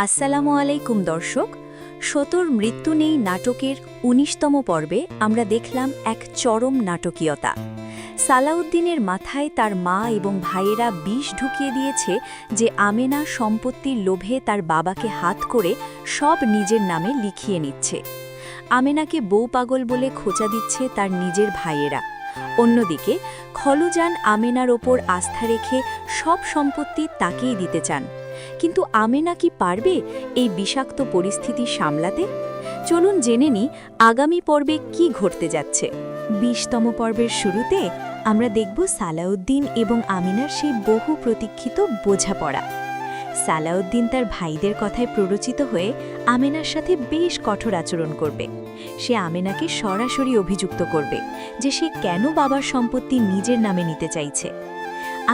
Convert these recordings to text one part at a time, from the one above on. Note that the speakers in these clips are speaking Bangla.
আসসালামু আলাইকুম দর্শক। সতর মৃত্যু নেই নাটকের ১৯তম পর্বে আমরা দেখলাম এক চরম নাটকীয়তা। সালাউদ্দিনের মাথায় তার মা এবং ভাইয়েরা বিষ ঢুকিয়ে দিয়েছে যে আমেনা সম্পত্তির লোভে তার বাবাকে হাত করে সব নিজের নামে লিখিয়ে নিচ্ছে। আমেনাকে বউ পাগল বলে খোঁচা দিচ্ছে তার নিজের ভাইয়েরা। অন্যদিকে খলুজান আমেনার ওপর আস্থা রেখে সব সম্পত্তি তাকেই দিতে চান। কিন্তু আমেনা কি পারবে এই বিষাক্ত পরিস্থিতি সামলাতে? চলুন জেনে নিই আগামী পর্বে কি ঘটতে যাচ্ছে। ২০তম পর্বের শুরুতে আমরা দেখব সালাউদ্দিন এবং আমিনার সেই বহু প্রতীক্ষিত বোঝাপড়া। সালাউদ্দিন তার ভাইদের কথায় প্ররোচিত হয়ে আমেনার সাথে বেশ কঠোর আচরণ করবে। সে আমেনাকে সরাসরি অভিযুক্ত করবে যে সে কেন বাবার সম্পত্তি নিজের নামে নিতে চাইছে।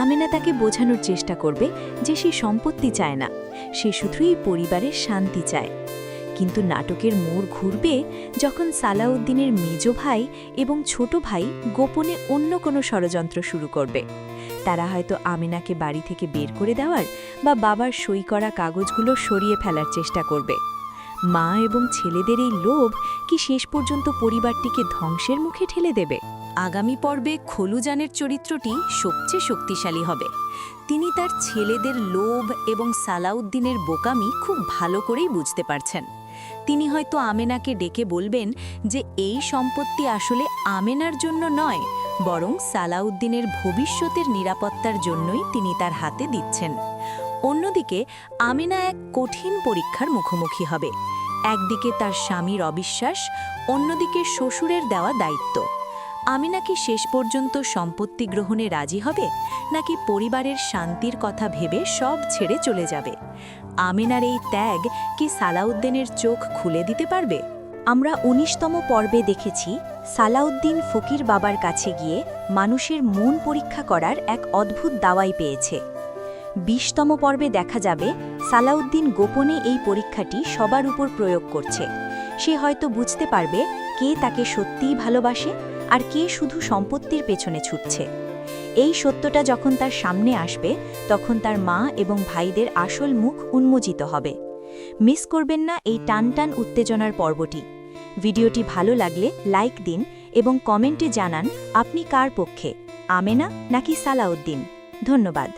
আমেনা তাকে বোঝানোর চেষ্টা করবে যে সে সম্পত্তি চায় না, সে শুধুই পরিবারের শান্তি চায়। কিন্তু নাটকের মোড় ঘুরবে যখন সালাউদ্দিনের মেজ ভাই এবং ছোট ভাই গোপনে অন্য কোনো ষড়যন্ত্র শুরু করবে। তারা হয়তো আমেনাকে বাড়ি থেকে বের করে দেওয়ার বা বাবার সই করা কাগজগুলো সরিয়ে ফেলার চেষ্টা করবে। মা এবং ছেলেদের এই লোভ কি শেষ পর্যন্ত পরিবারটিকে ধ্বংসের মুখে ঠেলে দেবে? আগামী পর্বে খলুজানের চরিত্রটি সবচেয়ে শক্তিশালী হবে। তিনি তার ছেলেদের লোভ এবং সালাউদ্দিনের বোকামি খুব ভালো করেই বুঝতে পারছেন। তিনি হয়তো আমেনাকে ডেকে বলবেন যে এই সম্পত্তি আসলে আমেনার জন্য নয়, বরং সালাউদ্দিনের ভবিষ্যতের নিরাপত্তার জন্যই তিনি তার হাতে দিচ্ছেন। অন্যদিকে আমেনা এক কঠিন পরীক্ষার মুখোমুখি হবে। একদিকে তার স্বামীর অবিশ্বাস, অন্যদিকে শ্বশুরের দেওয়া দায়িত্ব। আমেনা কি শেষ পর্যন্ত সম্পত্তি গ্রহণে রাজি হবে, নাকি পরিবারের শান্তির কথা ভেবে সব ছেড়ে চলে যাবে? আমেনার এই ত্যাগ কি সালাউদ্দিনের চোখ খুলে দিতে পারবে? আমরা ১৯তম পর্বে দেখেছি সালাউদ্দিন ফকির বাবার কাছে গিয়ে মানুষের মন পরীক্ষা করার এক অদ্ভুত দাওয়াই পেয়েছে। ২০তম পর্বে দেখা যাবে সালাউদ্দিন গোপনে এই পরীক্ষাটি সবার উপর প্রয়োগ করছে। সে হয়তো বুঝতে পারবে কে তাকে সত্যিই ভালোবাসে আর কে শুধু সম্পত্তির পেছনে ছুটছে। এই সত্যটা যখন তার সামনে আসবে তখন তার মা এবং ভাইদের আসল মুখ উন্মোচিত হবে। মিস করবেন না এই টানটান উত্তেজনার পর্বটি। ভিডিওটি ভালো লাগলে লাইক দিন এবং কমেন্টে জানান আপনি কার পক্ষে, আমেনা নাকি সালাউদ্দিন। ধন্যবাদ।